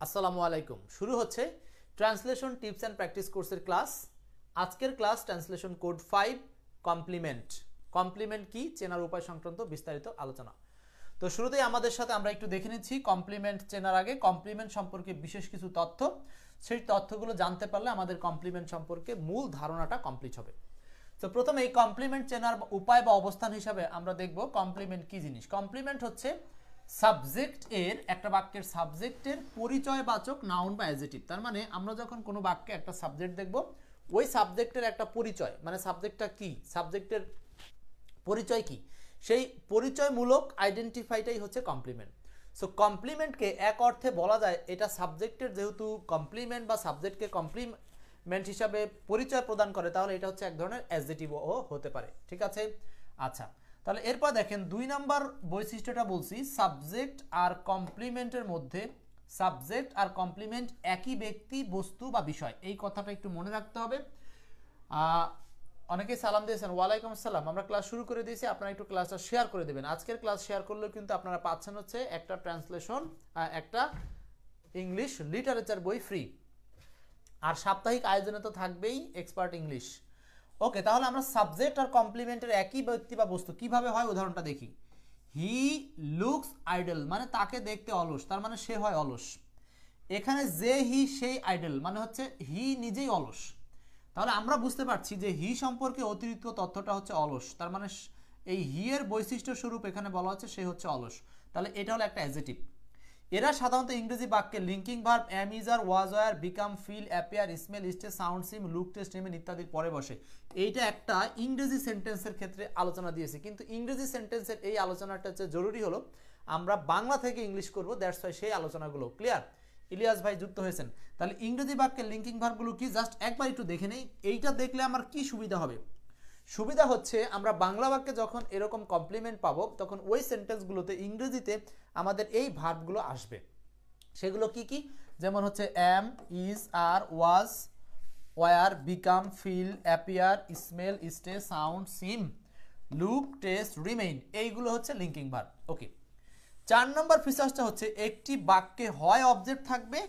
আসসালামু আলাইকুম। শুরু হচ্ছে ট্রান্সলেশন টিপস অ্যান্ড প্র্যাকটিস কোর্সের ক্লাস। আজকের class translation code 5 complement. Complement কি চেনার উপায় সংক্রান্ত বিস্তারিত আলোচনা। তো শুরুতেই আমাদের সাথে আমরা একটু দেখে নিচ্ছি কমপ্লিমেন্ট চেনার আগে কমপ্লিমেন্ট সম্পর্কে বিশেষ কিছু তথ্য। সেই তথ্যগুলো জানতে পারলে আমাদের কমপ্লিমেন্ট সম্পর্কে মূল ধারণাটা কমপ্লিট হবে। তো প্রথমে এই কমপ্লিমেন্ট চেনার উপায় বা অবস্থান হিসাবে আমরা দেখব কমপ্লিমেন্ট কি জিনিস। কমপ্লিমেন্ট হচ্ছে সাবজেক্ট এর একটা বাক্যের সাবজেক্টের পরিচয়বাচক নাউন বা অ্যাডজেক্টিভ। তার মানে আমরা যখন কোনো বাক্যে একটা সাবজেক্ট দেখব, ওই সাবজেক্টের একটা পরিচয়, মানে সাবজেক্টটা কি, সাবজেক্টের পরিচয় কি, সেই পরিচয়মূলক আইডেন্টিফাইটাই হচ্ছে কমপ্লিমেন্ট। সো কমপ্লিমেন্টকে এক অর্থে বলা যায় এটা সাবজেক্টের যেহেতু কমপ্লিমেন্ট বা সাবজেক্টকে কমপ্লিমেন্ট হিসাবে পরিচয় প্রদান করে, তাহলে এটা হচ্ছে এক ধরনের অ্যাডজেক্টিভও হতে পারে। ঠিক আছে, আচ্ছা তাহলে এরপর দেখেন 2 নম্বর বৈশিষ্ট্যটা বলছি, সাবজেক্ট আর কমপ্লিমেন্টের মধ্যে সাবজেক্ট আর কমপ্লিমেন্ট একই ব্যক্তি, বস্তু বা বিষয়। এই কথাটা একটু মনে রাখতে হবে। অনেকেই সালাম দিয়েছেন, ওয়ালাইকুম আসসালাম। আমরা ক্লাস শুরু করে দিয়েছি, আপনারা একটু ক্লাসটা শেয়ার করে দেবেন। আজকের ক্লাস শেয়ার করলেও কিন্তু আপনারা পাচ্ছেন হচ্ছে একটা ট্রান্সলেশন, একটা ইংলিশ লিটারেচার বই ফ্রি, আর সাপ্তাহিক আয়োজনে তো থাকবেই এক্সপার্ট ইংলিশ। ওকে, তাহলে আমরা সাবজেক্ট আর কমপ্লিমেন্টের একই ব্যক্তি বা বস্তু কিভাবে হয় উদাহরণটা দেখি। হি লুকস আইডল, মানে তাকে দেখতে অলস, তার মানে সে হয় অলস। এখানে যে হি সেই আইডল, মানে হচ্ছে হি নিজেই অলস। তাহলে আমরা বুঝতে পারছি যে হি সম্পর্কে অতিরিক্ত তথ্যটা হচ্ছে অলস, তার মানে এই হি এর বৈশিষ্ট্য স্বরূপ এখানে বলা হচ্ছে সে হচ্ছে অলস। তাহলে এটা হলো একটা অ্যাডজেক্টিভ। এরা সাধারণত ইংরেজি বাক্যে linking verb am is are was were become feel appear smell stay sound seem look taste নেমেন ইত্যাদির পরে বসে। এইটা একটা ইংরেজি সেন্টেন্সের ক্ষেত্রে আলোচনা দিয়েছি, কিন্তু ইংরেজি সেন্টেন্সের এই আলোচনাটা হচ্ছে জরুরি হলো আমরা বাংলা থেকে ইংলিশ করব, দ্যাটস ওয়াই সেই আলোচনাগুলো ক্লিয়ার। ইলিয়াস ভাই যুক্ত হয়েছেন। তাহলে ইংরেজি বাক্যের লিঙ্কিং ভার্বগুলো কি জাস্ট একবার একটু দেখে নেই। এইটা দেখলে আমার কি সুবিধা হবে? সুবিধা হচ্ছে আমরা বাংলা বাক্যে যখন এরকম কমপ্লিমেন্ট পাবো তখন ওই সেন্টেন্সগুলোতে ইংরেজিতে আমাদের এই ভার্বগুলো আসবে। সেগুলো কি কি? যেমন হচ্ছে am, is, are, was, were, become, feel, appear, smell, stay, sound, seem, look, taste, remain. এইগুলো হচ্ছে লিঙ্কিং ভার্ব। ওকে, 4 নম্বর ফিচার্সটা হচ্ছে একটি বাক্যে হয় অবজেক্ট থাকবে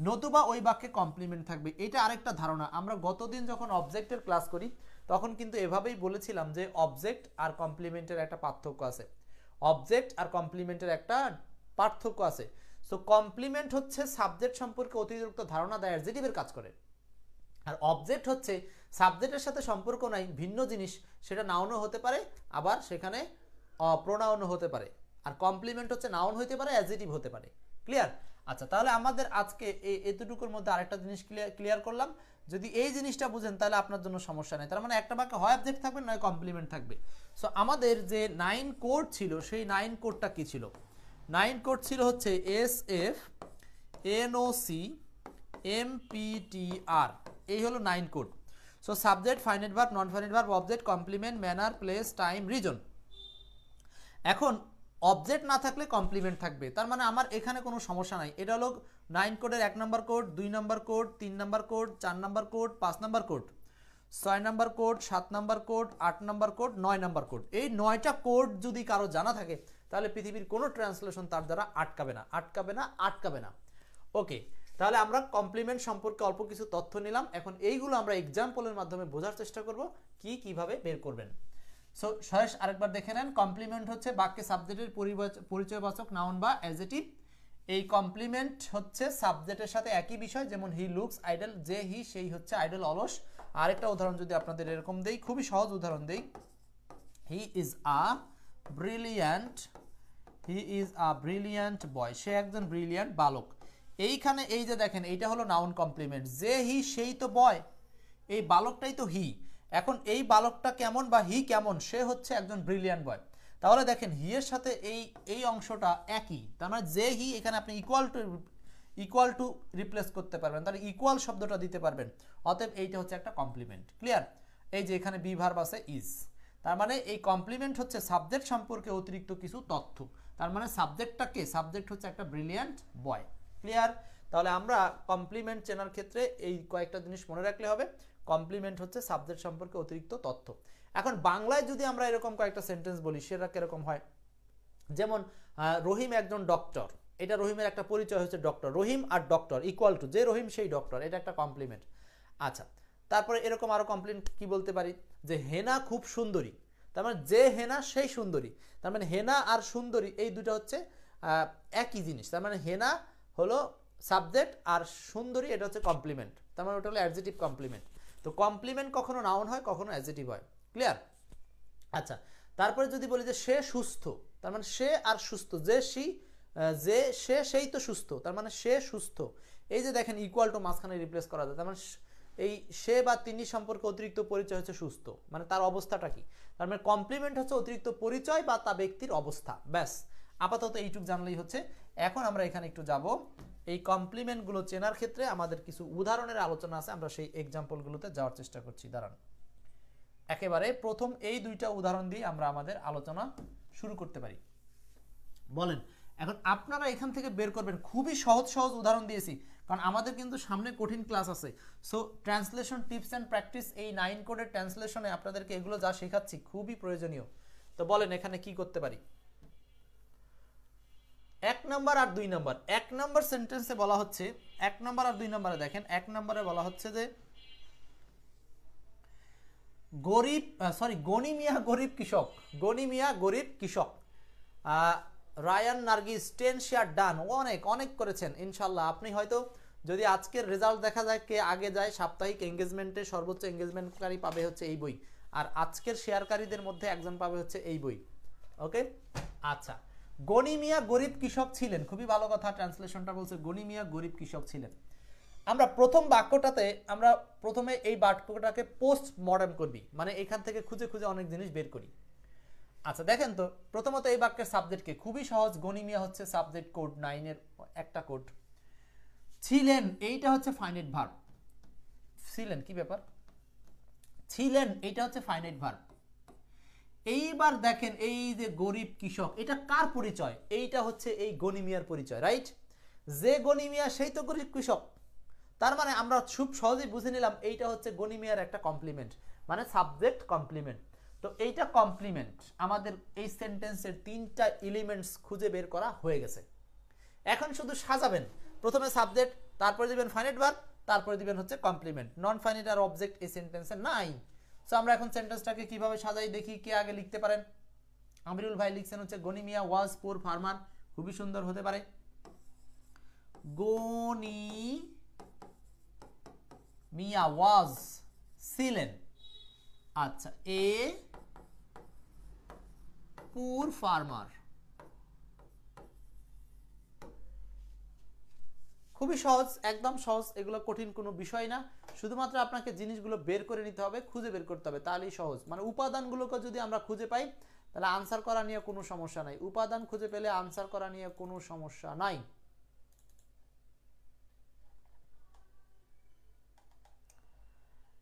নতুবা ওই বাক্যে কমপ্লিমেন্ট থাকবে। এটা আরেকটা ধারণা। আমরা গতদিন যখন অবজেক্টের ক্লাস করি তখন কিন্তু এভাবেই বলেছিলাম যে অবজেক্ট আর কমপ্লিমেন্টের একটা পার্থক্য আছে। অবজেক্ট আর কমপ্লিমেন্টের একটা পার্থক্য আছে। সো কমপ্লিমেন্ট হচ্ছে সাবজেক্ট সম্পর্কে অতিরিক্ত ধারণা দেয়, অ্যাডজেক্টিভের কাজ করে। আর অবজেক্ট হচ্ছে সাবজেক্টের সাথে সম্পর্ক নাই, ভিন্ন জিনিস, সেটা নাউনও হতে পারে আবার সেখানে প্রোনাউনও হতে পারে। আর কমপ্লিমেন্ট হচ্ছে নাউন হতে পারে, অ্যাডজেক্টিভ হতে পারে। ক্লিয়ার? আচ্ছা, তাহলে আমাদের আজকে এতটুকুর মধ্যে আরেকটা জিনিস ক্লিয়ার করলাম। যদি এই জিনিসটা বুঝেন তাহলে আপনার জন্য সমস্যা নেই। তার মানে একটা বাক্যে হয় অবজেক্ট থাকবে নয় কমপ্লিমেন্ট থাকবে। সো আমাদের যে 9 কোড ছিল সেই 9 কোডটা কি ছিল? 9 কোড ছিল হচ্ছে SF NOC MPTR। এই হলো 9 কোড। So subject, finite verb, non finite verb, object, complement, manner, place, time, reason. এখন অবজেক্ট না থাকলে কমপ্লিমেন্ট থাকবে, তার মানে আমার এখানে কোনো সমস্যা নাই। এটা হলো 9 কোডের 1 নম্বর কোড, 2 নম্বর কোড, 3 নম্বর কোড, 4 নম্বর কোড, 5 নম্বর কোড, 6 নম্বর কোড, 7 নম্বর কোড, 8 নম্বর কোড, 9 নম্বর কোড। এই 9টা কোড যদি কারো জানা থাকে তাহলে পৃথিবীর কোনো ট্রান্সলেশন তার দ্বারা আটকাবে না, আটকাবে না, আটকাবে না। ওকে, তাহলে আমরা কমপ্লিমেন্ট সম্পর্কে অল্প কিছু তথ্য নিলাম। এখন এইগুলো আমরা এক্সাম্পলের মাধ্যমে বোঝার চেষ্টা করব কিভাবে বের করবেন। সো সহেশ আরেকবার দেখে নেন। কমপ্লিমেন্ট হচ্ছে বাক্যে সাবজেক্টের পরিচয়বাচক নাউন বা অ্যাডজেক্টিভ। এই কমপ্লিমেন্ট হচ্ছে সাবজেক্টের সাথে একই বিষয়, যেমন হি লুকস আইডল, যে হি সেই হচ্ছে আইডল, অলস। আরেকটা উদাহরণ যদি আপনাদের এরকম দেই, খুবই সহজ উদাহরণ দেই, he is a brilliant, he is a brilliant boy, সে একজন ব্রিলিয়ান্ট বালক। এইখানে এই যে দেখেন এইটা হলো নাউন কমপ্লিমেন্ট, যে হি সেই তো বয়, এই বালকটাই তো হি। এখন এই বালকটা কেমন বা হি কেমন, সে হচ্ছে একজন ব্রিলিয়ান্ট বয়। তাহলে দেখেন হি এর সাথে এই অংশটা একই, তার মানে যে হি এখানে আপনি ইকুয়াল টু রিপ্লেস করতে পারবেন, তাহলে ইকুয়াল শব্দটা দিতে পারবেন। অতএব এইটা হচ্ছে একটা কমপ্লিমেন্ট। ক্লিয়ার? এই যে এখানে বি ভার্ব আছে ইজ, তার মানে এই কমপ্লিমেন্ট হচ্ছে সাবজেক্ট সম্পর্কে অতিরিক্ত কিছু তথ্য। তার মানে সাবজেক্টটা কে? সাবজেক্ট হচ্ছে একটা ব্রিলিয়ান্ট বয়। ক্লিয়ার? তাহলে আমরা কমপ্লিমেন্ট চেনার ক্ষেত্রে এই কয়েকটা জিনিস মনে রাখলে হবে। কমপ্লিমেন্ট হচ্ছে সাবজেক্ট সম্পর্কে অতিরিক্ত তথ্য। এখন বাংলায় যদি আমরা এরকম কয়েকটা সেন্টেন্স বলি সেটা কিরকম হয়? যেমন রহিম একজন ডক্টর, এটা রহিমের একটা পরিচয় হচ্ছে ডক্টর, রহিম আর ডক্টর ইকুয়াল টু, যে রহিম সেই ডক্টর, এটা একটা কমপ্লিমেন্ট। আচ্ছা, তারপরে এরকম আরো কমপ্লিমেন্ট কি বলতে পারি, যে হেনা খুব সুন্দরী, তার মানে যে হেনা সেই সুন্দরী, তার মানে হেনা আর সুন্দরী এই দুটো হচ্ছে একই জিনিস, তার মানে হেনা হলো সাবজেক্ট আর সুন্দরী এটা হচ্ছে কমপ্লিমেন্ট, তার মানে ওটা হলো অ্যাডজেক্টিভ কমপ্লিমেন্ট। তো কমপ্লিমেন্ট কখনো নাউন হয়, কখনো অ্যাডজেক্টিভ হয়, ক্লিয়ার? আচ্ছা, তারপরে যদি বলি যে সে সুস্থ, তার মানে সে আর সুস্থ, যে সে সেই তো সুস্থ, তার মানে সে সুস্থ। এই যে দেখেন ইকুয়াল টু মাঝখানে রিপ্লেস করা যায়, তার মানে এই সে বা তিনি সম্পর্কে অতিরিক্ত পরিচয় হচ্ছে সুস্থ, মানে তার অবস্থাটা কি, তার মানে কমপ্লিমেন্ট হচ্ছে অতিরিক্ত পরিচয় বা তা ব্যক্তির অবস্থা, ব্যাস। আপাতত এইটুক জানলেই হচ্ছে। এখন আমরা এখানে একটু যাব, এই কমপ্লিমেন্টগুলো চেনার ক্ষেত্রে আমাদের কিছু উদাহরণের আলোচনা আছে, আমরা সেই এক্সাম্পলগুলোতে যাওয়ার চেষ্টা করছি। দাঁড়ান, একেবারে প্রথম এই দুইটা উদাহরণ দিয়ে আমরা আমাদের আলোচনা শুরু করতে পারি। বলেন এখন আপনারা এখান থেকে বের করবেন, খুবই সহজ সহজ উদাহরণ দিয়েছি, কারণ আমাদের কিন্তু সামনে কঠিন ক্লাস আছে। So translation tips and practice, এই 9 কোডের ট্রান্সলেশনে আপনাদেরকে এগুলো যা শেখাচ্ছি খুবই প্রয়োজনীয়। তো বলেন এখানে কি করতে পারি। 1 নম্বর আর 2 নম্বর, 1 নম্বর সেন্টেন্সে বলা হচ্ছে, 1 নম্বর আর 2 নম্বরে দেখেন, 1 নম্বরে বলা হচ্ছে যে গনি মিয়া গরিব কৃষক, গনি মিয়া গরিব কৃষক। রায়ান নার্গিস 10 শেয়ার ডান, অনেক অনেক করেছেন ইনশাল্লাহ। আপনি হয়তো যদি আজকের রেজাল্ট দেখা যায় কে আগে যায়, সাপ্তাহিক এঙ্গেজমেন্টে সর্বোচ্চ এঙ্গেজমেন্টকারী পাবে হচ্ছে এই বই, আর আজকের শেয়ারকারীদের মধ্যে একজন পাবে হচ্ছে এই বই, ওকে? আচ্ছা, গনি মিয়া গরিব কৃষক ছিলেন, খুবই ভালো কথা, ট্রান্সলেশনটা বলছে গনি মিয়া গরিব কৃষক ছিলেন। আমরা প্রথম বাক্যটাতে আমরা প্রথমে এই বাক্যটাকে পোস্ট মডার্ন করবি, মানে এখান থেকে খুঁজে খুঁজে অনেক জিনিস বের করি। আচ্ছা দেখেন তো, প্রথমত এই বাক্যের সাবজেক্টকে, খুবই সহজ, গনিমিয়া হচ্ছে সাবজেক্ট, কোড 9 এর একটা কোড। ছিলেন এইটা হচ্ছে ফাইনাইট ভার্ব, ছিলেন কি ব্যাপার, ছিলেন এইটা হচ্ছে ফাইনাইট ভার্ব। এইবার দেখেন এই যে গরিব কৃষক, এটা কার পরিচয়, এইটা হচ্ছে এই গনিমিয়ার পরিচয়, রাইট? যে গনিমিয়া সেই তো গরিব কৃষক, তার মানে আমরা খুব সহজেই বুঝে নিলাম এইটা হচ্ছে গনিমিয়ার একটা কমপ্লিমেন্ট, মানে সাবজেক্ট কমপ্লিমেন্ট। তো এইটা কমপ্লিমেন্ট, আমাদের এই সেন্টেন্সের 3টা এলিমেন্টস খুঁজে বের করা হয়ে গেছে। এখন শুধু সাজাবেন, প্রথমে সাবজেক্ট, তারপরে দিবেন ফাইনাইট ভার্ব, তারপরে দিবেন হচ্ছে কমপ্লিমেন্ট। নন ফাইনাইট আর অবজেক্ট এই সেন্টেন্সে নাই। সো আমরা এখন সেন্টেন্সটাকে কিভাবে সাজাই দেখি, কে আগে লিখতে পারেন? আমিরুল ভাই লিখছেন হচ্ছে গনি মিয়া ওয়াজ পুর ফার্মার, খুবই সুন্দর হতে পারে, গনি মিয়া ওয়াজ ছিলেন, আচ্ছা, এ পুর ফার্মার, খুবই সহজ, একদম সহজ, এগুলো কঠিন কোনো বিষয় না, শুধুমাত্র আপনাকে জিনিসগুলো বের করে নিতে হবে, খুঁজে বের করতে হবে, তাহলেই সহজ। মানে উপাদানগুলোকে যদি আমরা খুঁজে পাই তাহলে আনসার করা নিয়ে কোনো সমস্যা নাই, উপাদান খুঁজে পেলে আনসার করা নিয়ে কোনো সমস্যা নাই।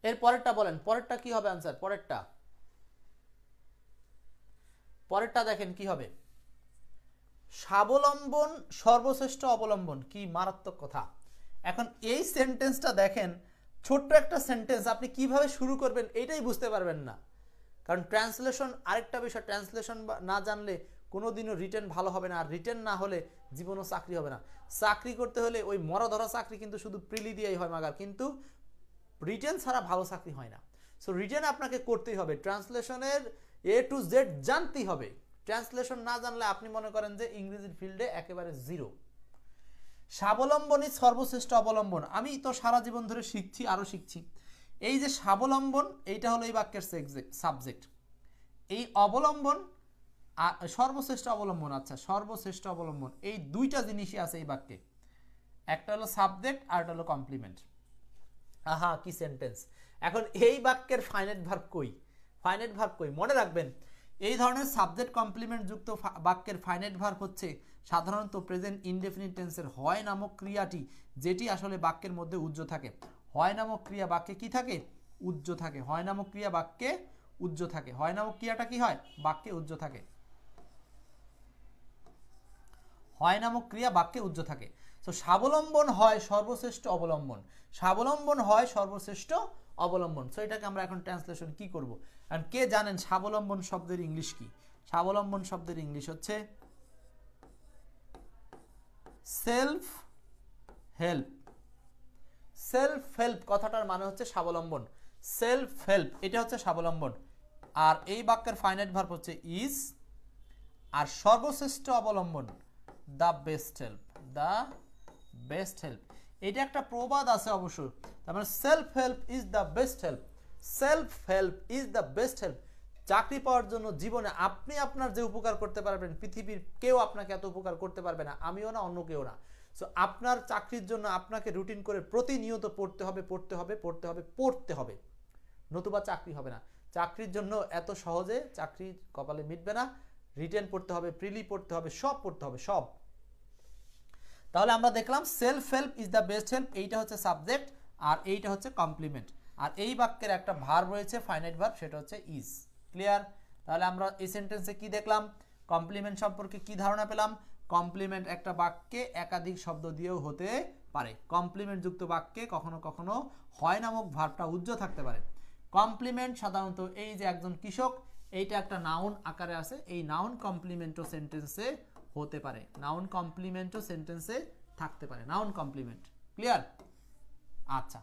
এর পরেরটা বলেন, পরেরটা কি হবে আনসার? পরেরটা দেখেন কি হবে, স্বাবলম্বন সর্বশ্রেষ্ঠ অবলম্বন, কি মারাত্মক কথা। এখন এই সেন্টেন্সটা দেখেন, ছোট্ট একটা সেন্টেন্স, আপনি কিভাবে শুরু করবেন এটাই বুঝতে পারবেন না, কারণ ট্রান্সলেশন আরেকটা বিষয়, ট্রান্সলেশন না জানলে কোনোদিনও রিটেন ভালো হবে না, আর রিটেন না হলে জীবনও চাকরি হবে না। চাকরি করতে হলে ওই মরা ধরা চাকরি কিন্তু শুধু প্রিলি দিয়েই হয় মাগার, কিন্তু রিটেন ছাড়া ভালো চাকরি হয় না। সো রিটেন আপনাকে করতেই হবে, ট্রান্সলেশনের A to Z জানতেই হবে। ট্রান্সলেশন না জানলে আপনি মনে করেন যে ইংরেজির ফিল্ডে একেবারে জিরো। স্বাবলম্বনই সর্বশ্রেষ্ঠ অবলম্বন, আমি তো সারা জীবন ধরে শিখছি, আরো শিখছি। এই যে স্বাবলম্বন, এইটা হলো এই বাক্যের সাবজেক্ট, এই অবলম্বন সর্বশ্রেষ্ঠ অবলম্বন, আচ্ছা সর্বশ্রেষ্ঠ অবলম্বন, এই দুইটা জিনিসই আছে এই বাক্যে, একটা হলো সাবজেক্ট আর একটা হলো কমপ্লিমেন্ট। আহা কি সেন্টেন্স। এখন এই বাক্যের ফাইনাইট ভার্ব কই, ফাইনাইট ভার্ব কই? মনে রাখবেন এই ধরনের সাবজেক্ট কমপ্লিমেন্ট যুক্ত বাক্যের ফাইনাইট ভার্ব হচ্ছে সাধারণত প্রেজেন্ট ইনডেফিনিট টেন্সের হয় নামক ক্রিয়াটি, যেটি আসলে বাক্যের মধ্যে উজ্জ্ব থাকে। হয় নামক ক্রিয়া বাক্যে কি থাকে? উজ্জ্ব থাকে। হয় নামক ক্রিয়া বাক্যে উজ্জ্ব থাকে। হয় নামক ক্রিয়াটা কি হয়? বাক্যে উজ্জ্ব থাকে। হয় নামক ক্রিয়া বাক্যে উজ্জ্ব থাকে। তো স্বাবলম্বন হয় সর্বশ্রেষ্ঠ অবলম্বন, স্বাবলম্বন হয় সর্বশ্রেষ্ঠ অবলম্বন। সো এটাকে আমরা এখন ট্রান্সলেশন কি করব? কারণ কে জানেন স্বাবলম্বন শব্দের ইংলিশ কি? স্বাবলম্বন শব্দের ইংলিশ হচ্ছে সেলফ হেল্প। সেলফ হেল্প কথাটার মানে হচ্ছে স্বাবলম্বন। সেলফ হেল্প এটা হচ্ছে স্বাবলম্বন। আর এই বাক্যের ফাইনাইট ভার্ব হচ্ছে ইজ। আর সর্বশ্রেষ্ঠ অবলম্বন the best help. The best help এটা একটা প্রবাদ আছে অবশ্য। তার মানে self help is the best help. Self help is the best help. চাকরি পাওয়ার জন্য জীবনে আপনি আপনার যে উপকার করতে পারবেন, পৃথিবীর কেউ আপনাকে এত উপকার করতে পারবে না, আমিও না, অন্য কেউ না। সো আপনার চাকরির জন্য আপনাকে রুটিন করে প্রতিনিয়ত পড়তে হবে, পড়তে হবে, পড়তে হবে, পড়তে হবে, নতুবা চাকরি হবে না। চাকরির জন্য এত সহজে চাকরি কপালে মিটবে না। রিটেন পড়তে হবে, প্রিলি পড়তে হবে, সব পড়তে হবে, সব। তাহলে আমরা দেখলাম self help is the best help, এইটা হচ্ছে সাবজেক্ট আর এইটা হচ্ছে কমপ্লিমেন্ট। আর এই বাক্যের একটা ভার্ব রয়েছে, ফাইনাইট ভার্ব, সেটা হচ্ছে ইজ। ক্লিয়ার? তাহলে আমরা এই সেন্টেন্সে কি দেখলাম? কমপ্লিমেন্ট সম্পর্কে কি ধারণা পেলাম? কমপ্লিমেন্ট একটা বাক্যে একাধিক শব্দ দিয়েও হতে পারে। কমপ্লিমেন্ট যুক্ত বাক্যে কখনো কখনো হয় নামক ভার্বটা উজ্জ্ব থাকতে পারে। কমপ্লিমেন্ট সাধারণত এই যে একজন কৃষক, এইটা একটা নাউন আকারে আছে, এই নাউন কমপ্লিমেন্টও সেন্টেন্সে হতে পারে, নাউন কমপ্লিমেন্টও সেন্টেন্সে থাকতে পারে, নাউন কমপ্লিমেন্ট। ক্লিয়ার? আচ্ছা,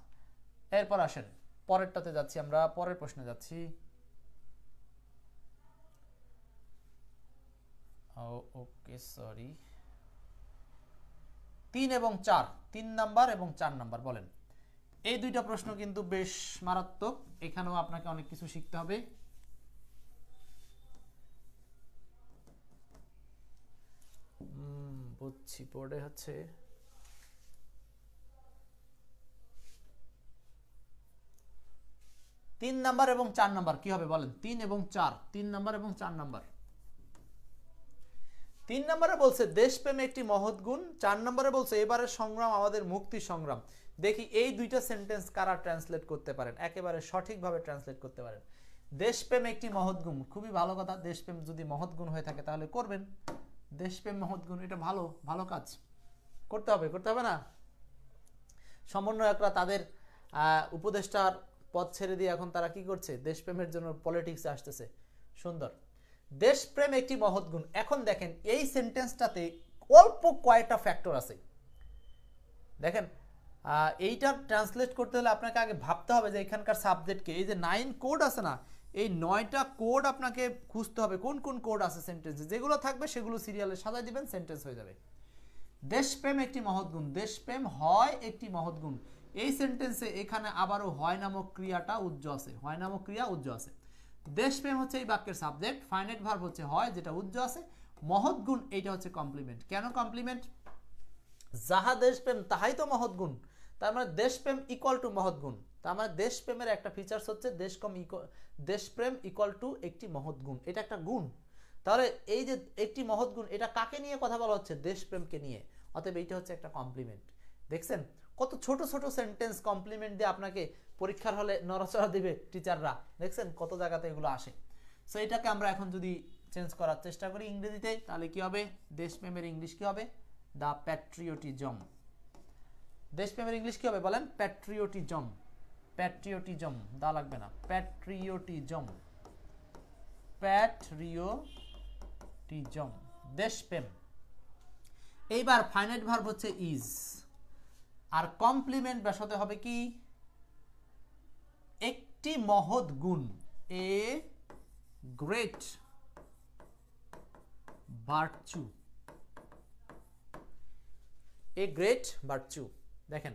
এরপর আসেন পরেরটাতে যাচ্ছি, আমরা পরের প্রশ্নে যাচ্ছি। ওকে, সরি। 3 এবং 4, 3 নাম্বার এবং 4 নাম্বার বলেন। এই দুইটা প্রশ্ন কিন্তু বেশ মারাত্মক, এখানেও আপনাকে অনেক কিছু শিখতে হবে। বুঝছি, বোর্ডে হচ্ছে 3 নাম্বার এবং 4 নাম্বার কি হবে বলেন? 3 এবং 4, 3 নাম্বার এবং 4 নাম্বার। 3 নম্বরে বলছে দেশপ্রেম একটি মহৎ গুণ, 4 নম্বরে বলছে এবারের সংগ্রাম আমাদের মুক্তি সংগ্রাম। দেখি এই দুইটা সেন্টেন্স কারা ট্রান্সলেট করতে পারেন, একেবারে সঠিকভাবে ট্রান্সলেট করতে পারেন। দেশপ্রেম একটি মহৎ গুণ, খুবই ভালো কথা। দেশপ্রেম যদি মহৎ গুণ হয়ে থাকে তাহলে করবেন। দেশপ্রেম মহৎ গুণ, এটা ভালো ভালো কাজ, করতে হবে, করতে হবে না? সমন্বয়করা তাদের উপদেষ্টার পদ ছেড়ে দিয়ে এখন তারা কি করছে? দেশপ্রেমের জন্য পলিটিক্সে আসতেছে। সুন্দর। দেশপ্রেম একটি মহৎ গুণ। এখন দেখেন এই সেন্টেন্সটাতে অল্প কয়েকটা ফ্যাক্টর আছে। দেখেন এইটা ট্রান্সলেট করতে হলে আপনাকে আগে ভাবতে হবে যে এখানকার সাবজেক্টকে, এই যে 9 কোড আছে না, এই 9টা কোড আপনাকে খুঁজতে হবে কোন কোন কোড আছে সেন্টেন্সে। যেগুলো থাকবে সেগুলো সিরিয়ালে সাজায় দিবেন, সেন্টেন্স হয়ে যাবে। দেশপ্রেম একটি মহৎ গুণ, দেশপ্রেম হয় একটি মহৎ গুণ। এই সেন্টেন্সে এখানে আবারও হয় নামক ক্রিয়াটা উজ্জ্ব আছে, হয় নামক ক্রিয়া উজ্জ্ব আছে। দেশপ্রেম হচ্ছে এই বাক্যের সাবজেক্ট, ফাইনাইট ভার্ব হচ্ছে হয় যেটা উজ্জ্ব আছে, মহৎ গুণ এইটা হচ্ছে কমপ্লিমেন্ট। কেন কমপ্লিমেন্ট? যাহা দেশপ্রেম তাহাই তো মহৎ গুণ। তার মানে দেশপ্রেম ইকুয়াল টু মহৎ গুণ। তার মানে দেশপ্রেমের একটা ফিচার্স হচ্ছে দেশপ্রেম ইকুয়াল টু একটি মহৎ গুণ, এটা একটা গুণ। তাহলে এই যে একটি মহৎ গুণ, এটা কাকে নিয়ে কথা বলা হচ্ছে? দেশপ্রেমকে নিয়ে। অতএব এইটা হচ্ছে একটা কমপ্লিমেন্ট। দেখছেন কত ছোট ছোট সেন্টেন্স কমপ্লিমেন্ট দিয়ে আপনাকে পরীক্ষার হলে নড়াচড়া দিবে টিচাররা। দেখছেন কত জায়গাতে এগুলো আসে। সো এটাকে আমরা এখন যদি চেঞ্জ করার চেষ্টা করি ইংরেজিতে, তাহলে কি হবে? দেশপ্রেমের ইংলিশ কি হবে? The patriotism. দেশপ্রেমের ইংলিশ কি হবে বলেন? প্যাট্রিয়টিজম। প্যাট্রিয়টিজম, দা লাগবে না, প্যাট্রিয়টিজম। প্যাট্রিয়টিজম, দেশপ্রেম। এইবার ফাইনাইট ভার্ব হচ্ছে ইজ, আর কমপ্লিমেন্ট বসাতে হবে কি? একটি মহৎ গুণ, a great virtue. A great virtue. দেখেন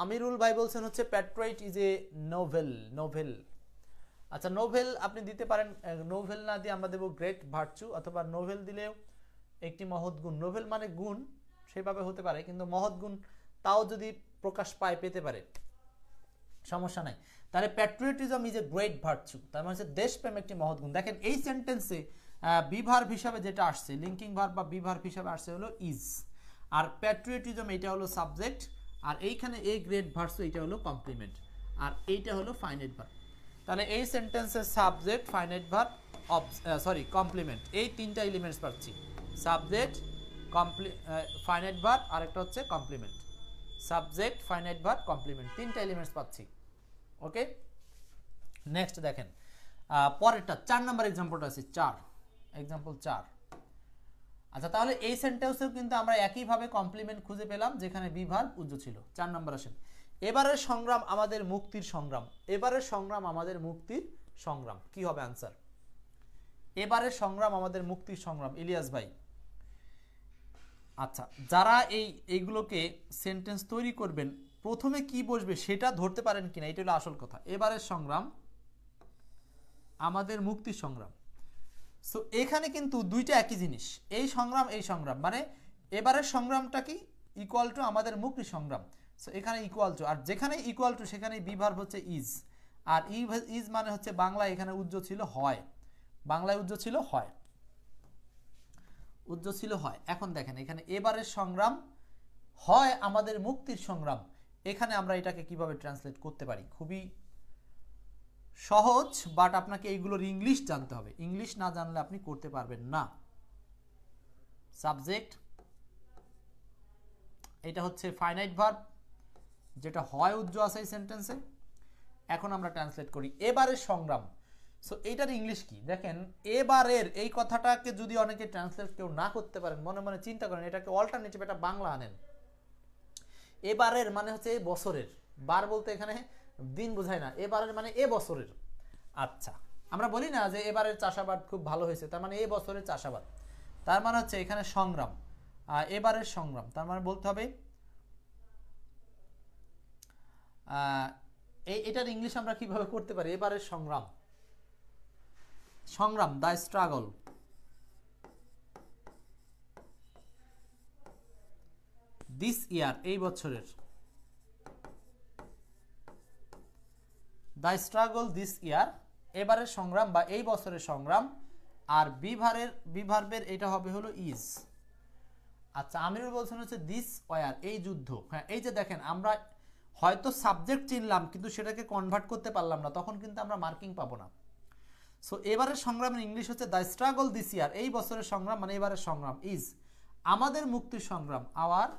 আমিরুল ভাই বলছেন হচ্ছে প্যাট্রাইট ইজ এ নোভেল। নোভেল, আচ্ছা নোভেল আপনি দিতে পারেন, নোভেল না দিয়ে আমরা দেবো গ্রেট ভার্চু, অথবা নোভেল দিলেও একটি মহৎ গুণ। নোভেল মানে গুণ, সেভাবে হতে পারে, কিন্তু মহৎ গুণ তাও যদি প্রকাশ পায় পেতে পারে, সমস্যা নাই। তাহলে patriotism is a great virtue, তার মানে হচ্ছে দেশপ্রেম একটি মহৎ গুণ। দেখেন এই সেন্টেন্সে বি ভার্ব হিসাবে যেটা আসছে, লিঙ্কিং ভার্ব বা বি ভার্ব হিসাবে আসছে হলো ইজ, আর প্যাট্রিয়টিজম এটা হলো সাবজেক্ট, আর এইখানে এ গ্রেট ভার্চু এটা হলো কমপ্লিমেন্ট, আর এইটা হলো ফাইনাইট ভার্ব। তাহলে এই সেন্টেন্সের সাবজেক্ট, ফাইনাইট ভার্ব, কমপ্লিমেন্ট, এই তিনটা এলিমেন্টস পাচ্ছি। সাবজেক্ট, ফাইনাইট ভার্ব, আর একটা হচ্ছে complement. Subject, finite verb, complement, তিনটা এলিমেন্টস পাচ্ছি। ওকে, নেক্সট দেখেন পরেরটা 4 নাম্বার এক্সাম্পলটা আছে। 4 এক্সাম্পল 4, আচ্ছা, তাহলে এই সেন্টেন্সেও কিন্তু আমরা একইভাবে কমপ্লিমেন্ট খুঁজে পেলাম যেখানে বি ভার্ব উজ্জ ছিল। 4 নম্বর আসেন, এবারের সংগ্রাম আমাদের মুক্তির সংগ্রাম। এবারের সংগ্রাম আমাদের মুক্তির সংগ্রাম, কি হবে আনসার? এবারের সংগ্রাম আমাদের মুক্তির সংগ্রাম, ইলিয়াস ভাই। আচ্ছা, যারা এইগুলোকে সেন্টেন্স তৈরি করবেন প্রথমে কি বসবে সেটা ধরতে পারেন কিনা, এটা হলো আসল কথা। এবারের সংগ্রাম আমাদের মুক্তির সংগ্রাম। সো এখানে কিন্তু দুইটা একই জিনিস, এই সংগ্রাম মানে এবারের সংগ্রামটা কি ইকুয়াল টু আমাদের মুক্তির সংগ্রাম। সো এখানে ইকুয়াল টু, আর যেখানে ইকুয়াল টু সেখানে বি ভার্ব হচ্ছে ইজ, আর ইজ মানে হচ্ছে বাংলায় এখানে উজ্জ ছিল হয়, বাংলায় উজ্জ ছিল হয়, উজ্জ ছিল হয়। এখন দেখেন এখানে এবারের সংগ্রাম হয় আমাদের মুক্তির সংগ্রাম, এখানে আমরা এটাকে কিভাবে ট্রান্সলেট করতে পারি? খুবই সহজ, বাট আপনাকে এইগুলোর ইংলিশ জানতে হবে, ইংলিশ না জানলে আপনি করতে পারবেন না। সাবজেক্ট, এটা হচ্ছে ফাইনাইট ভার্ব যেটা হয় উজ্জ আছে এই সেন্টেন্সে। এখন আমরা ট্রান্সলেট করি এবারের সংগ্রাম। সো এইটার ইংলিশ কি দেখেন, এবারের এই কথাটাকে যদি অনেকে ট্রান্সলেট কেউ না করতে পারেন, মনে মনে চিন্তা করেন এটাকে অল্টারনেটিভ একটা বাংলা আনেন। এবারের মানে হচ্ছে এই বছরের, বার বলতে এখানে দিন বোঝায় না, এবারের মানে এ বছরের। আচ্ছা, আমরা বলি না যে এবারের চাষাবাদ খুব ভালো হয়েছে, তার মানে এ বছরের চাষাবাদ, তার মানে হচ্ছে এখানে সংগ্রাম, এবারের সংগ্রাম, তার মানে বলতে হবে এটার ইংলিশ আমরা কিভাবে করতে পারি? এবারের সংগ্রাম, সংগ্রাম দ্য স্ট্রাগল, দিস ইয়ার এই বছরের, দ্য স্ট্রাগল দিস ইয়ার এবারের সংগ্রাম বা এই বছরের সংগ্রাম। আর বিভার্বের এটা হবে হলো ইজ। আচ্ছা, আমিরুল বলছেন হচ্ছে দিস ওয়ার এই যুদ্ধ। হ্যাঁ, এই যে দেখেন আমরা হয়তো সাবজেক্ট চিনলাম কিন্তু সেটাকে কনভার্ট করতে পারলাম না, তখন কিন্তু আমরা মার্কিং পাবো না। সো এবারের সংগ্রামের ইংলিশ হচ্ছে দ্য স্ট্রাগল দিস ইয়ার এই বছরের সংগ্রাম মানে এবারের সংগ্রাম ইজ আমাদের মুক্তির সংগ্রাম, আওয়ার,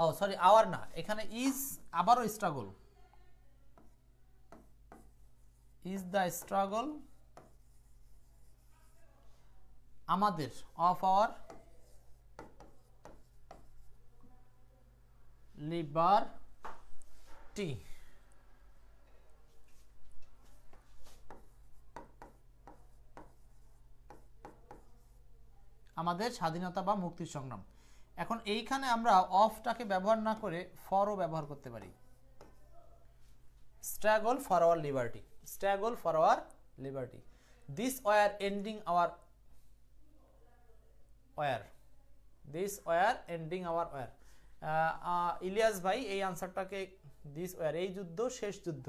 ও সরি আওয়ার না, এখানে ইজ আবারও স্ট্রাগল, ইজ দ্য স্ট্রাগল আমাদের অফ আওয়ার লিবার্টি। আমাদের স্বাধীনতা বা মুক্তির সংগ্রাম। এখন এইখানে আমরা অফটাকে ব্যবহার না করে ফরও ব্যবহার করতে পারি, struggle for our liberty, struggle for our liberty, this war ending our war, this war ending our war. Ilyas ভাই এই আনসারটাকে দিস ওয়ার এই যুদ্ধ শেষ যুদ্ধ,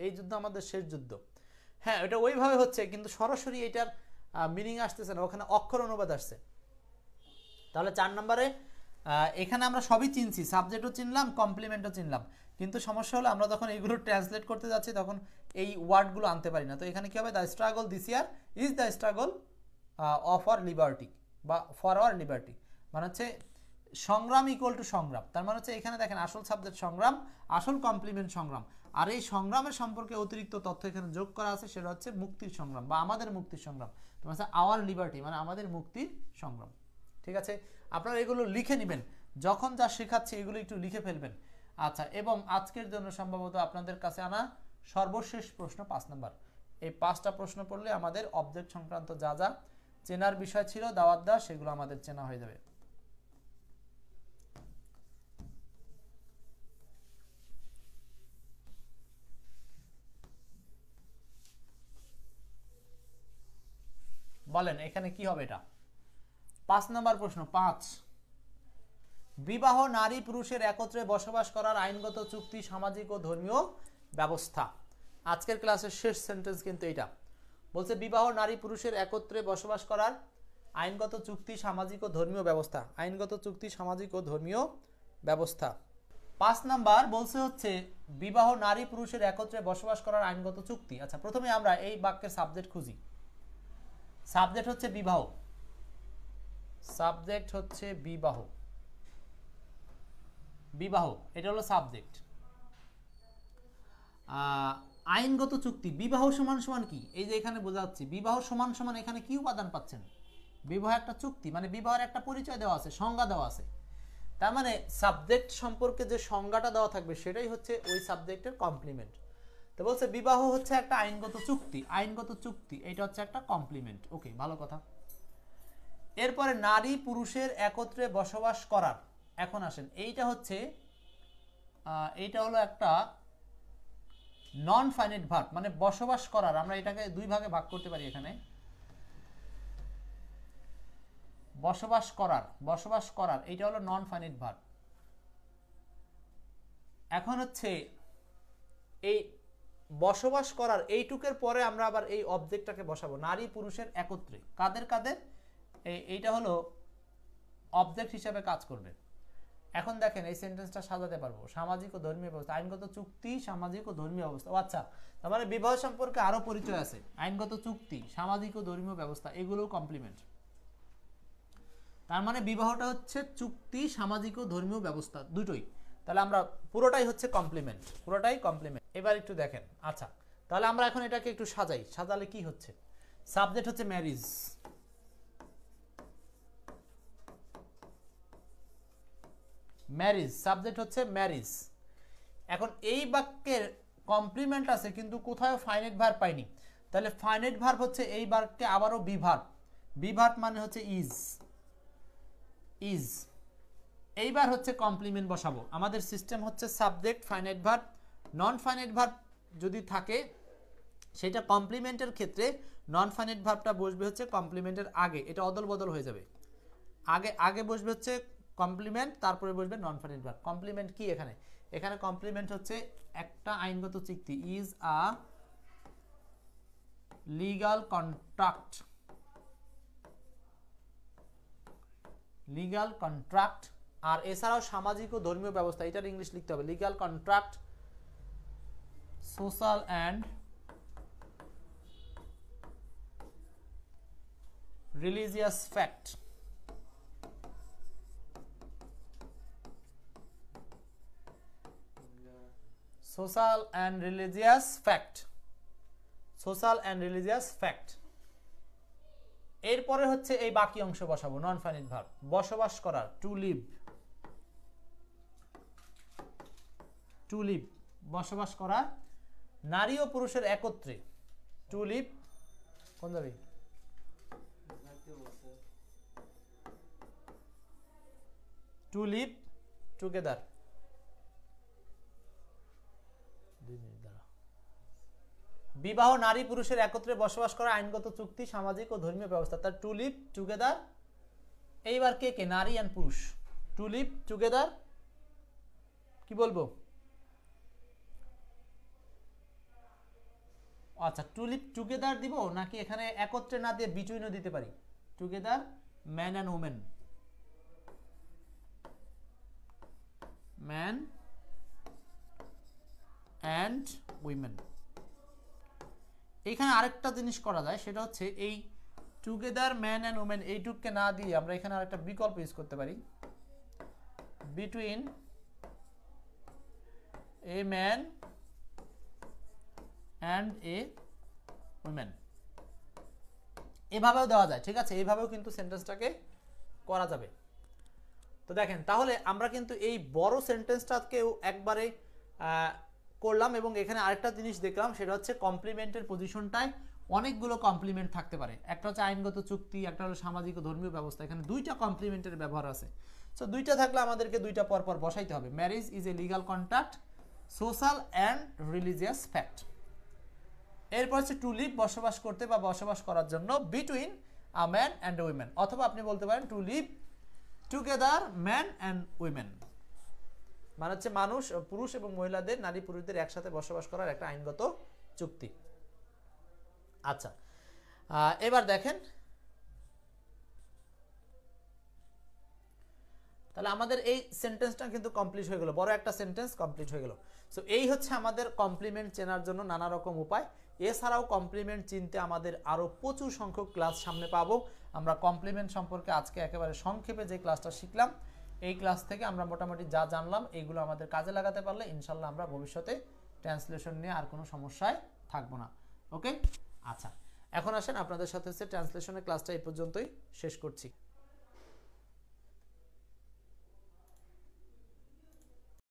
এই যুদ্ধ আমাদের শেষ যুদ্ধ। হ্যাঁ, এটা ওইভাবে হচ্ছে কিন্তু সরাসরি এটার মিনিং আসতেছে না, ওখানে অক্ষর অনুবাদ আসছে। তাহলে 4 নম্বরে এখানে আমরা সবই চিনছি, সাবজেক্টও চিনলাম, কমপ্লিমেন্টও চিনলাম, কিন্তু সমস্যা হলো আমরা যখন এইগুলো ট্রান্সলেট করতে যাচ্ছি তখন এই ওয়ার্ডগুলো আনতে পারি না। তো এখানে কি হবে, the struggle this year is the struggle of our liberty বা ফর আওয়ার লিবার্টি, মানে হচ্ছে সংগ্রাম ইকুয়াল টু সংগ্রাম। তার মানে হচ্ছে এখানে দেখেন আসল সাবজেক্ট সংগ্রাম, আসল কমপ্লিমেন্ট সংগ্রাম, আর এই সংগ্রামের সম্পর্কে অতিরিক্ত তথ্য এখানে যোগ করা আছে, সেটা হচ্ছে মুক্তির সংগ্রাম বা আমাদের মুক্তির সংগ্রাম, মানে আওয়ার লিবার্টি মানে আমাদের মুক্তির সংগ্রাম। ঠিক আছে, আপনারা এগুলো লিখে নেবেন, যখন যা শেখাচ্ছে এগুলো একটু লিখে ফেলবেন। আচ্ছা, এবং আজকের জন্য সম্ভবত আপনাদের কাছে আনা সর্বশেষ প্রশ্ন 5 নম্বর। এই 5টা প্রশ্ন পড়লে আমাদের অবজেক্ট সংক্রান্ত যা যা চেনার বিষয় ছিল দাওয়াত দেওয়া সেগুলো আমাদের চেনা হয়ে যাবে। বলেন এখানে কি হবে? এটা 5 নম্বর প্রশ্ন। 5, বিবাহ নারী পুরুষের একত্রে বসবাস করার আইনগত চুক্তি, সামাজিক ও ধর্মীয় ব্যবস্থা। আজকের ক্লাসের শেষ সেন্টেন্স কিন্তু এটা বলছে, বিবাহ নারী পুরুষের একত্রে বসবাস করার আইনগত চুক্তি, সামাজিক ও ধর্মীয় ব্যবস্থা, আইনগত চুক্তি, সামাজিক ও ধর্মীয় ব্যবস্থা। 5 নাম্বার বলছে হচ্ছে বিবাহ নারী পুরুষের একত্রে বসবাস করার আইনগত চুক্তি। আচ্ছা, প্রথমে আমরা এই বাক্যের সাবজেক্ট খুঁজি। সাবজেক্ট হচ্ছে বিবাহ, সাবজেক্ট হচ্ছে বিবাহ, বিবাহ এটা হলো সাবজেক্ট। আইনগত চুক্তি, বিবাহ সমান সমান কি, এই যে এখানে বোঝা যাচ্ছে বিবাহ সমান সমান, এখানে কি উপাদান পাচ্ছেন, বিবাহ একটা চুক্তি, মানে বিবাহের একটা পরিচয় দেওয়া আছে, সংজ্ঞা দেওয়া আছে। তার মানে সাবজেক্ট সম্পর্কে যে সংজ্ঞাটা দেওয়া থাকবে সেটাই হচ্ছে ওই সাবজেক্টের কমপ্লিমেন্ট। তো বলছে বিবাহ হচ্ছে একটা আইনগত চুক্তি, আইনগত চুক্তি এটা হচ্ছে একটা কমপ্লিমেন্ট। ওকে, ভালো কথা। এরপরে নারী পুরুষের একত্রে বসবাস করার, এখন আসেন এইটা হচ্ছে এইটা হলো একটা নন ফাইনাইট ভার্ব, মানে বসবাস করার, আমরা এটাকে দুই ভাগে ভাগ করতে পারি এখানে। বসবাস করার, বসবাস করার এইটা হলো নন ফাইনাইট ভার্ব। এখন হচ্ছে এই বসবাস করার এইটুকের পরে আমরা আবার এই অবজেক্টটাকে বসাবো, নারী পুরুষের একত্রে, কাদের কাদের, এইটা হলো অবজেক্ট হিসেবে কাজ করবে। এখন দেখেন এই সেন্টেন্সটা সাজাতে পারবো, সামাজিক ও ধর্মীয় ব্যবস্থা, আইনগত চুক্তি, সামাজিক ও ধর্মীয় ব্যবস্থা। ও আচ্ছা, তার মানে বিবাহ সম্পর্কে আরো পরিচয় আছে, আইনগত চুক্তি, সামাজিক ও ধর্মীয় ব্যবস্থা, এগুলোও কমপ্লিমেন্ট। তার মানে বিবাহটা হচ্ছে চুক্তি, সামাজিক ও ধর্মীয় ব্যবস্থা দুটোই। তাহলে আমরা পুরোটাই হচ্ছে কমপ্লিমেন্ট, পুরোটাই কমপ্লিমেন্ট। এবার একটু দেখেন, আচ্ছা তাহলে আমরা এখন এটাকে একটু সাজাই, সাজালে কি হচ্ছে, সাবজেক্ট হচ্ছে ম্যারিজ, ম্যারিজ, সাবজেক্ট হচ্ছে ম্যারিজ। এখন এই বাক্যের কমপ্লিমেন্ট আছে কিন্তু কোথাও ফাইনাইট ভার্ব পাইনি, তাহলে ফাইনাইট ভার্ব হচ্ছে এই বাক্যে আবারও বি ভার্ব, বি ভার্ব মানে হচ্ছে ইজ, ইজ। এইবার হচ্ছে কমপ্লিমেন্ট বসাবো, আমাদের সিস্টেম হচ্ছে subject finite verb, non finite verb যদি থাকে সেটা কমপ্লিমেন্টের ক্ষেত্রে নন ফাইনাইট ভার্বটা বসবে হচ্ছে কমপ্লিমেন্টের আগে, এটা অদল বদল হয়ে যাবে, আগে আগে বসবে হচ্ছে কমপ্লিমেন্ট, তারপরে বসবে নন ফাইনাইট ভার্ব। কমপ্লিমেন্ট কি এখানে, এখানে কমপ্লিমেন্ট হচ্ছে একটা আইনগত চুক্তি, is a legal contract, legal contract. আর এছাড়াও সামাজিক ও ধর্মীয় ব্যবস্থা, এটার ইংলিশ লিখতে হবে, legal contract, social and religious fact, social and religious fact, social and religious fact. এরপরে হচ্ছে এই বাকি অংশ বসাবো, নন ফাইনাইট ভার্ব, বসবাস করার, টু লিভ, টু লিভ, বসবাস করা, নারী ও পুরুষের একত্রে, টু লিভ, কোন যাবে, টু লিভ টুগেদার, বিবাহ নারী পুরুষের একত্রে বসবাস করা, আইনগত চুক্তি, সামাজিক ও ধর্মীয় ব্যবস্থা, তার টু লিভ টুগেদার। এইবার কে কে, নারী এন্ড পুরুষ, টু লিভ টুগেদার, কি বলবো, আচ্ছা টু লিভ টুগেদার দিব নাকি এখানে একত্রে না দিয়ে বিটুইনও দিতে পারি, together man and women, man and women. এখানে আরেকটা জিনিস করা যায়, সেটা হচ্ছে এই টুগেদার ম্যান অ্যান্ড ওমেন এইটুককে না দিয়ে আমরা এখানে আরেকটা বিকল্প ইউজ করতে পারি, between a man and a women, এভাবেও দেওয়া যায়, ঠিক আছে, এইভাবেও কিন্তু সেন্টেন্সটাকে করা যাবে। তো দেখেন তাহলে আমরা কিন্তু এই বড় সেন্টেন্সটাকেও একবারে করলাম, এবং এখানে আরেকটা জিনিস দেখলাম, সেটা হচ্ছে কমপ্লিমেন্টের পজিশনটায় অনেকগুলো কমপ্লিমেন্ট থাকতে পারে, একটা হচ্ছে আইনগত চুক্তি, একটা হলো সামাজিক ও ধর্মীয় ব্যবস্থা, এখানে দুইটা কমপ্লিমেন্টের ব্যবহার আছে। সো দুইটা থাকলে আমাদেরকে দুইটা পরপর বসাইতে হবে, marriage is a legal contract, social and religious fact. এরপর হচ্ছে টু লিভ, বসবাস করতে বা বসবাস করার জন্য, between a man and women, অথবা আপনি বলতে পারেন to live together man and women, মানে হচ্ছে মানুষ, পুরুষ এবং মহিলাদের, নারী পুরুষদের একসাথে বসবাস করার একটা আইনগত চুক্তি। আচ্ছা এবার দেখেন, তাহলে আমাদের এই সেন্টেন্সটা কিন্তু কমপ্লিট হয়ে গেল, বড় একটা সেন্টেন্স কমপ্লিট হয়ে গেল। সো এই হচ্ছে আমাদের কমপ্লিমেন্ট চেনার জন্য নানা রকম উপায়। এছাড়াও কমপ্লিমেন্ট চিনতে আমাদের আরও প্রচুর সংখ্যক ক্লাস সামনে পাবো। আমরা কমপ্লিমেন্ট সম্পর্কে আজকে একেবারে সংক্ষেপে যে ক্লাসটা শিখলাম, এই ক্লাস থেকে আমরা মোটামুটি যা জানলাম এইগুলো আমাদের কাজে লাগাতে পারলে ইনশাল্লাহ আমরা ভবিষ্যতে ট্রান্সলেশন নিয়ে আর কোনো সমস্যায় থাকবো না। ওকে, আচ্ছা এখন আসেন আপনাদের সাথে হচ্ছে ট্রান্সলেশনের ক্লাসটা এই পর্যন্তই শেষ করছি।